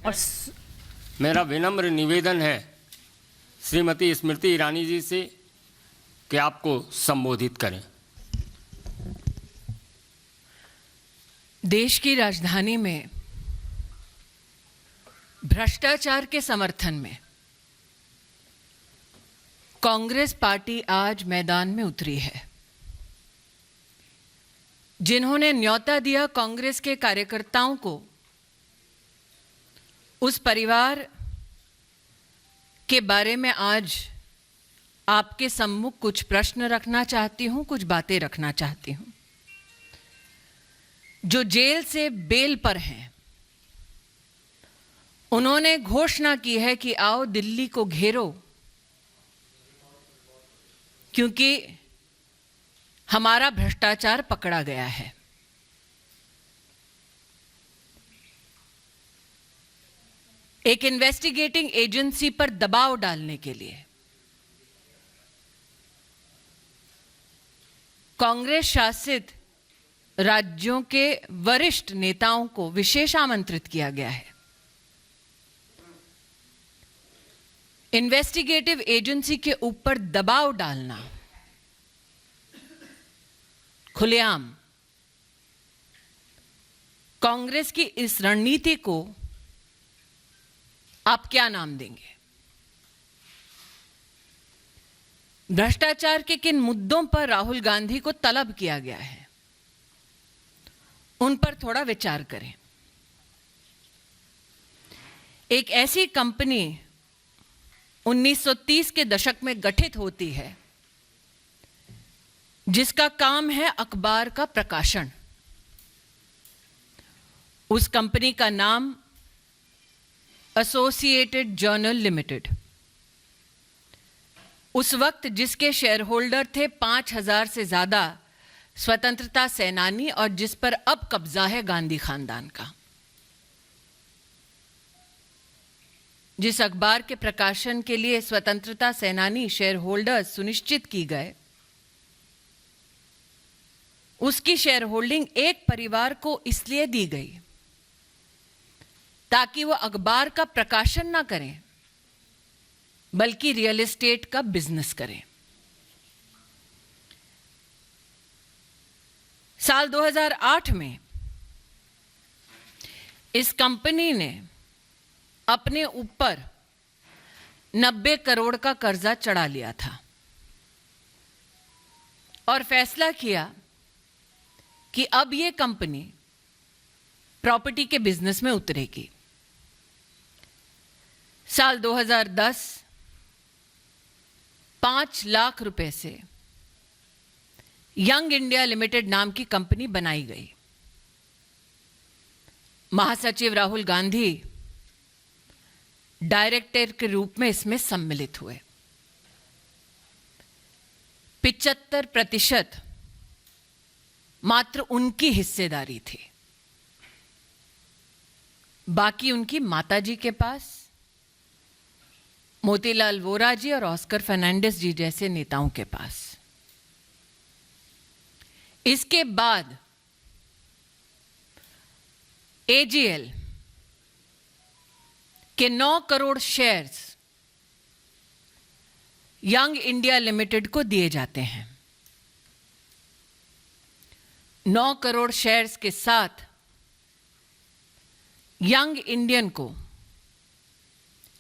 और मेरा विनम्र निवेदन है श्रीमती स्मृति ईरानी जी से कि आपको संबोधित करें। देश की राजधानी में भ्रष्टाचार के समर्थन में कांग्रेस पार्टी आज मैदान में उतरी है। जिन्होंने न्योता दिया कांग्रेस के कार्यकर्ताओं को, उस परिवार के बारे में आज आपके सम्मुख कुछ प्रश्न रखना चाहती हूं, कुछ बातें रखना चाहती हूं। जो जेल से बेल पर हैं, उन्होंने घोषणा की है कि आओ दिल्ली को घेरो, क्योंकि हमारा भ्रष्टाचार पकड़ा गया है। एक इन्वेस्टिगेटिंग एजेंसी पर दबाव डालने के लिए कांग्रेस शासित राज्यों के वरिष्ठ नेताओं को विशेष आमंत्रित किया गया है। इन्वेस्टिगेटिव एजेंसी के ऊपर दबाव डालना खुलेआम, कांग्रेस की इस रणनीति को आप क्या नाम देंगे? भ्रष्टाचार के किन मुद्दों पर राहुल गांधी को तलब किया गया है, उन पर थोड़ा विचार करें। एक ऐसी कंपनी 1930 के दशक में गठित होती है जिसका काम है अखबार का प्रकाशन। उस कंपनी का नाम एसोसिएटेड जर्नल लिमिटेड। उस वक्त जिसके शेयर होल्डर थे 5000 से ज्यादा स्वतंत्रता सेनानी, और जिस पर अब कब्जा है गांधी खानदान का। जिस अखबार के प्रकाशन के लिए स्वतंत्रता सेनानी शेयर होल्डर सुनिश्चित की गए, उसकी शेयर होल्डिंग एक परिवार को इसलिए दी गई ताकि वह अखबार का प्रकाशन ना करें, बल्कि रियल एस्टेट का बिजनेस करें। साल 2008 में इस कंपनी ने अपने ऊपर 90 करोड़ का कर्जा चढ़ा लिया था और फैसला किया कि अब यह कंपनी प्रॉपर्टी के बिजनेस में उतरेगी। साल 2010 5 लाख रुपए से यंग इंडिया लिमिटेड नाम की कंपनी बनाई गई। महासचिव राहुल गांधी डायरेक्टर के रूप में इसमें सम्मिलित हुए। 75% मात्र उनकी हिस्सेदारी थी, बाकी उनकी माताजी के पास, मोतीलाल वोरा जी और ऑस्कर फर्नांडिस जी जैसे नेताओं के पास। इसके बाद एजीएल के 9 crore shares young India limited को दिए जाते हैं। 9 करोड़ शेयर्स के साथ यंग इंडियन को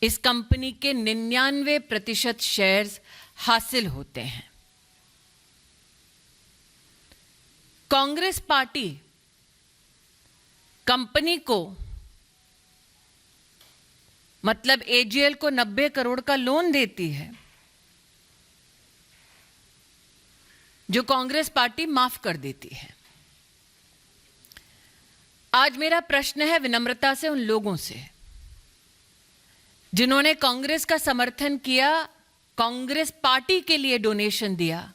इस कंपनी के 99% शेयर्स हासिल होते हैं। कांग्रेस पार्टी कंपनी को, मतलब एजीएल को 90 करोड़ का लोन देती है, जो कांग्रेस पार्टी माफ कर देती है। आज मेरा प्रश्न है विनम्रता से उन लोगों से जिन्होंने कांग्रेस का समर्थन किया, कांग्रेस पार्टी के लिए डोनेशन दिया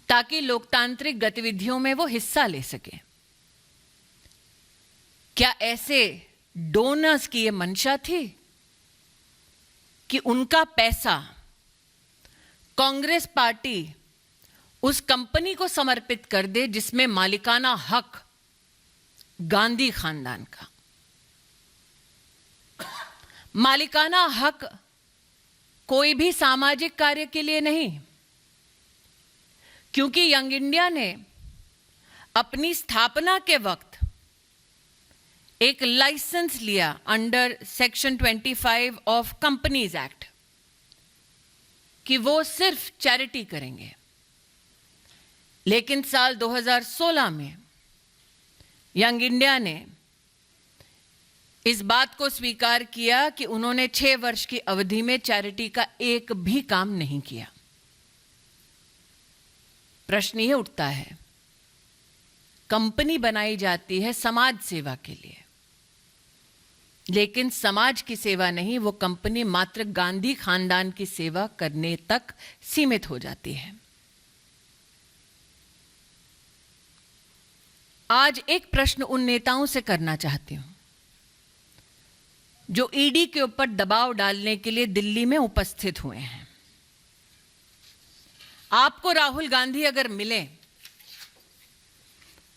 ताकि लोकतांत्रिक गतिविधियों में वो हिस्सा ले सके। क्या ऐसे डोनर्स की ये मंशा थी कि उनका पैसा कांग्रेस पार्टी उस कंपनी को समर्पित कर दे जिसमें मालिकाना हक गांधी खानदान का? मालिकाना हक कोई भी सामाजिक कार्य के लिए नहीं, क्योंकि यंग इंडिया ने अपनी स्थापना के वक्त एक लाइसेंस लिया under section 25 of companies act कि वो सिर्फ चैरिटी करेंगे। लेकिन साल 2016 में यंग इंडिया ने इस बात को स्वीकार किया कि उन्होंने 6 वर्ष की अवधि में चैरिटी का एक भी काम नहीं किया। प्रश्न ये उठता है, कंपनी बनाई जाती है समाज सेवा के लिए, लेकिन समाज की सेवा नहीं, वो कंपनी मात्र गांधी खानदान की सेवा करने तक सीमित हो जाती है। आज एक प्रश्न उन नेताओं से करना चाहती हूं जो ईडी के ऊपर दबाव डालने के लिए दिल्ली में उपस्थित हुए हैं। आपको राहुल गांधी अगर मिले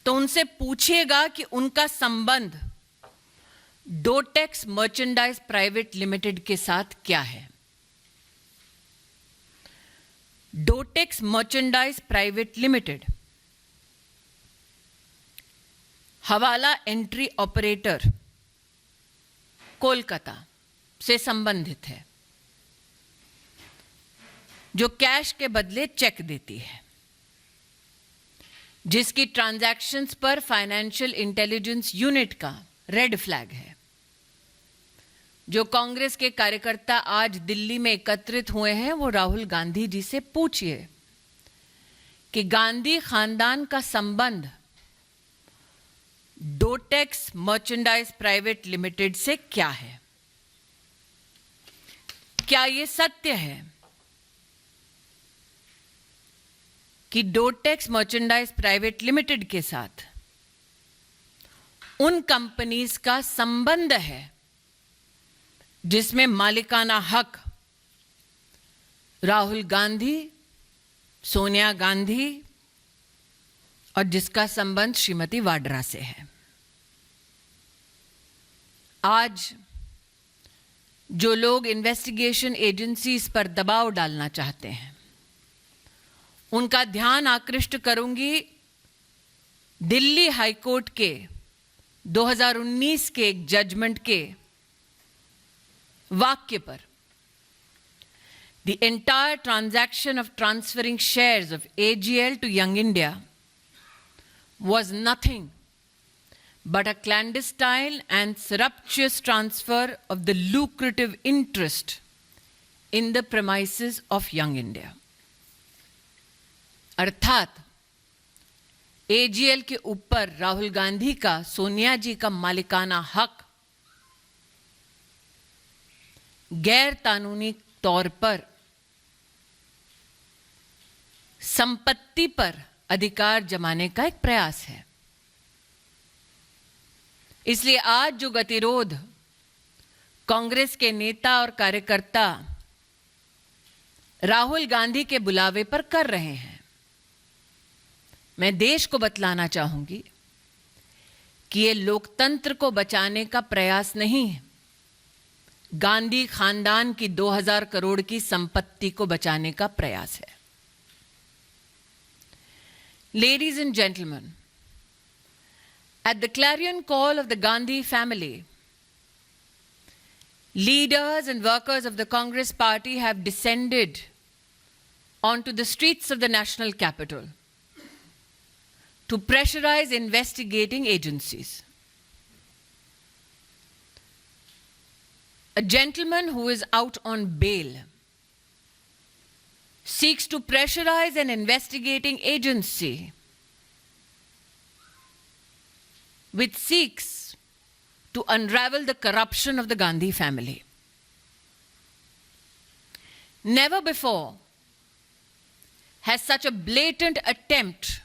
तो उनसे पूछिएगा कि उनका संबंध डोटेक्स मर्चेंडाइज प्राइवेट लिमिटेड के साथ क्या है। डोटेक्स मर्चेंडाइज प्राइवेट लिमिटेड हवाला एंट्री ऑपरेटर कोलकाता से संबंधित है, जो कैश के बदले चेक देती है, जिसकी ट्रांजैक्शंस पर फाइनेंशियल इंटेलिजेंस यूनिट का रेड फ्लैग है। जो कांग्रेस के कार्यकर्ता आज दिल्ली में एकत्रित हुए हैं, वो राहुल गांधी जी से पूछिए कि गांधी खानदान का संबंध डोटेक्स मर्चेंडाइज प्राइवेट लिमिटेड से क्या है। क्या यह सत्य है कि डोटेक्स मर्चेंडाइज प्राइवेट लिमिटेड के साथ उन कंपनीज का संबंध है जिसमें मालिकाना हक राहुल गांधी, सोनिया गांधी और जिसका संबंध श्रीमती वाड्रा से है। आज जो लोग इन्वेस्टिगेशन एजेंसीज पर दबाव डालना चाहते हैं, उनका ध्यान आकृष्ट करूंगी दिल्ली हाईकोर्ट के 2019 के एक जजमेंट के वाक्य पर। The entire transaction of transferring shares of AGL to Young India was nothing but a clandestine and surreptitious transfer of the lucrative interest in the premises of Young India. अर्थात AGL के ऊपर राहुल गांधी का, सोनिया जी का मालिकाना हक गैर कानूनी तौर पर संपत्ति पर अधिकार जमाने का एक प्रयास है। इसलिए आज जो गतिरोध कांग्रेस के नेता और कार्यकर्ता राहुल गांधी के बुलावे पर कर रहे हैं, मैं देश को बतलाना चाहूंगी कि ये लोकतंत्र को बचाने का प्रयास नहीं है, गांधी खानदान की 2000 करोड़ की संपत्ति को बचाने का प्रयास है। Ladies and gentlemen, at the clarion call of the Gandhi family, leaders and workers of the Congress party have descended onto the streets of the national capital to pressurize investigating agencies. A gentleman who is out on bail seeks to pressurize an investigating agency which seeks to unravel the corruption of the Gandhi family. Never before has such a blatant attempt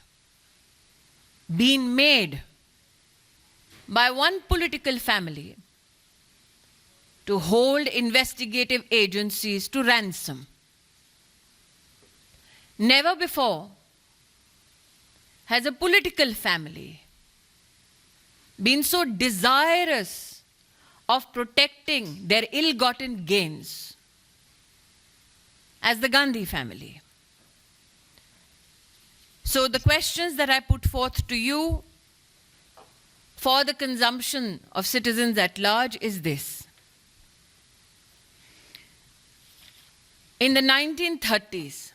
been made by one political family to hold investigative agencies to ransom. Never before has a political family been so desirous of protecting their ill-gotten gains as the Gandhi family. So the questions that I put forth to you for the consumption of citizens at large is this. In the 1930s,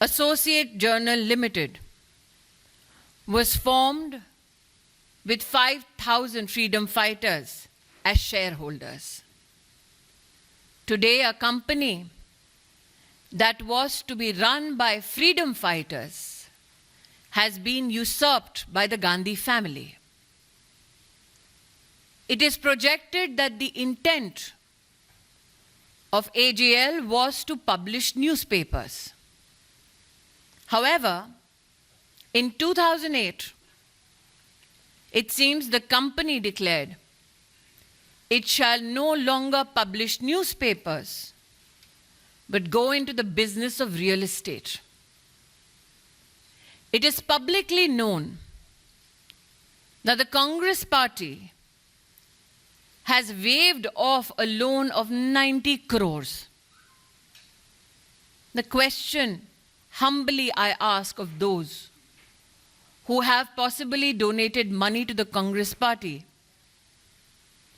Associate Journal Limited was formed with 5,000 freedom fighters as shareholders. Today, a company that was to be run by freedom fighters has been usurped by the Gandhi family. It is projected that the intent of AGL was to publish newspapers. However, in 2008, it seems the company declared it shall no longer publish newspapers, but go into the business of real estate. It is publicly known that the Congress party has waived off a loan of 90 crores. The question humbly I ask of those who have possibly donated money to the Congress party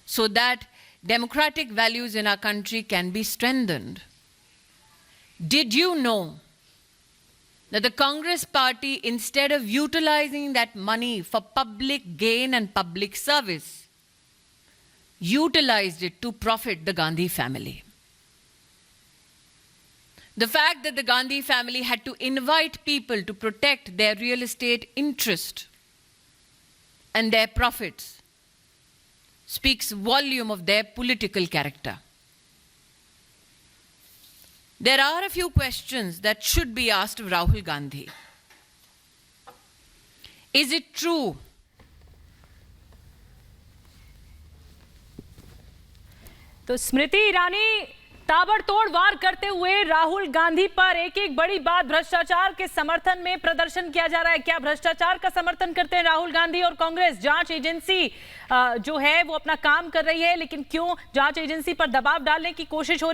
so that democratic values in our country can be strengthened. Did you know that the Congress party, instead of utilizing that money for public gain and public service, utilized it to profit the Gandhi family? The fact that the Gandhi family had to invite people to protect their real estate interest and their profits speaks volume of their political character. There are a few questions that should be asked of Rahul Gandhi. Is it true तो स्मृति ईरानी ताबड़तोड़ वार करते हुए राहुल गांधी पर एक एक बड़ी बात, भ्रष्टाचार के समर्थन में प्रदर्शन किया जा रहा है। क्या भ्रष्टाचार का समर्थन करते हैं राहुल गांधी और कांग्रेस? जांच एजेंसी जो है वो अपना काम कर रही है, लेकिन क्यों जांच एजेंसी पर दबाव डालने की कोशिश हो रही है?